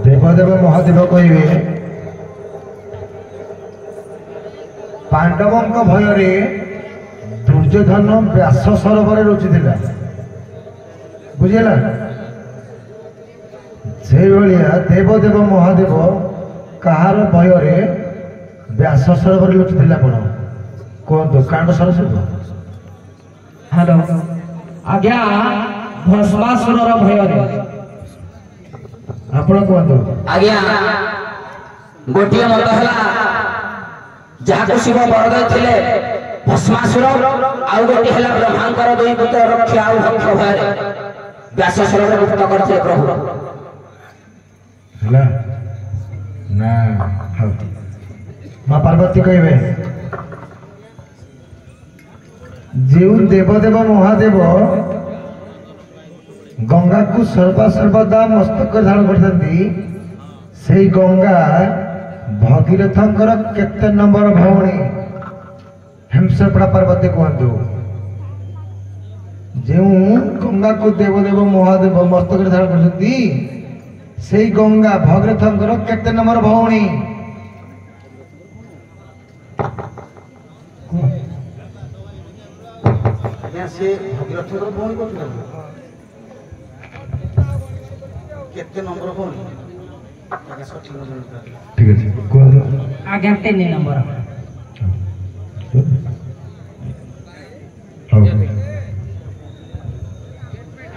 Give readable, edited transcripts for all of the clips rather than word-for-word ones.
देवदेव महादेव कहे पांडवों भय दुर्योधन व्यास सरोवर रुचिला बुझेगा से भाया देवदेव महादेव कहार भय व्यास सरोवर लुचिला कौन कहतु कांड सरस्वती हेलो आज्ञा भस्मासुर भय आपण कहतु आज्ञा गोटे मत है जहाँ शिव बर देते भस्मासुर आउ गोटे है ब्रह्मांकर दुई पुत्र रक्षा आउ भक्ष भय व्यास सरोवर मुक्त करते प्रभु है ना माँ पार्वती कहे जो देवदेव महादेव गंगा को सर्वदा मस्तक धारण करते से गंगा भगीरथंकर केते नंबर भौणी हेमसेपड़ा पार्वती कहतु जो गंगा को देवदेव महादेव मस्तक धारण करते से गंगा भगीरथंकर केते नंबर भौणी से भगीरथंकर भौणी केते नंबर भौणी ठीक है आज्ञा 3 नंबर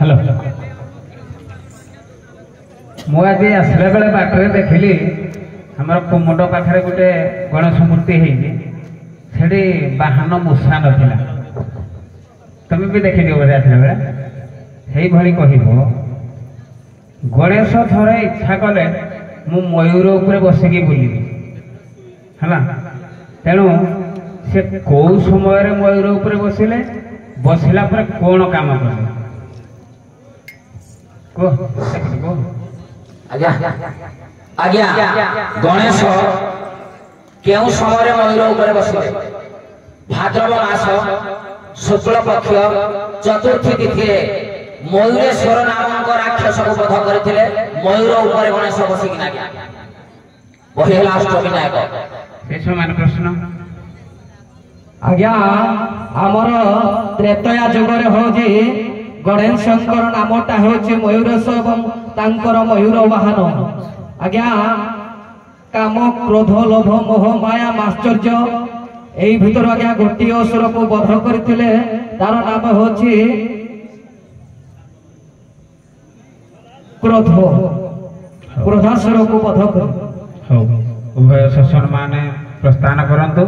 हेलो मुझे आसला बेले बाटर देखिली आमर कुमुंड पाखे गोटे गणेश मूर्ति है बाहन मूषा नाला तुम भी देखी बोले आसला बेले यही कह गणेश थरे इच्छा कले मु मयूर उपरे बसिकी बुलिबी है तेणु से कौ समय मयूर उपरे बसिले बसिला पर कौन काम कले आज्ञा गणेश केउ समय मयूर उपरे बसिले भाद्रव मास शुक्ल पक्ष चतुर्थी तिथि मयूरेश्वर नामक राक्षस को बध करते मयूर उपर गणेश बसिक वही है अष्टविनायक प्रश्न आज्ञा आमर त्रेतया जुगरे होजी गणेश शंकर नामटा होची मयूरेश एवं तांकर मयूर वाहन आज्ञा काम क्रोध लोभ मोह माया माश्चर्य एई भीतर आज्ञा गोटी असुर को बध करथिले तार नाम होची क्रोध क्रोधासुर को बध कर उभय शासन माने प्रस्थान करंतु।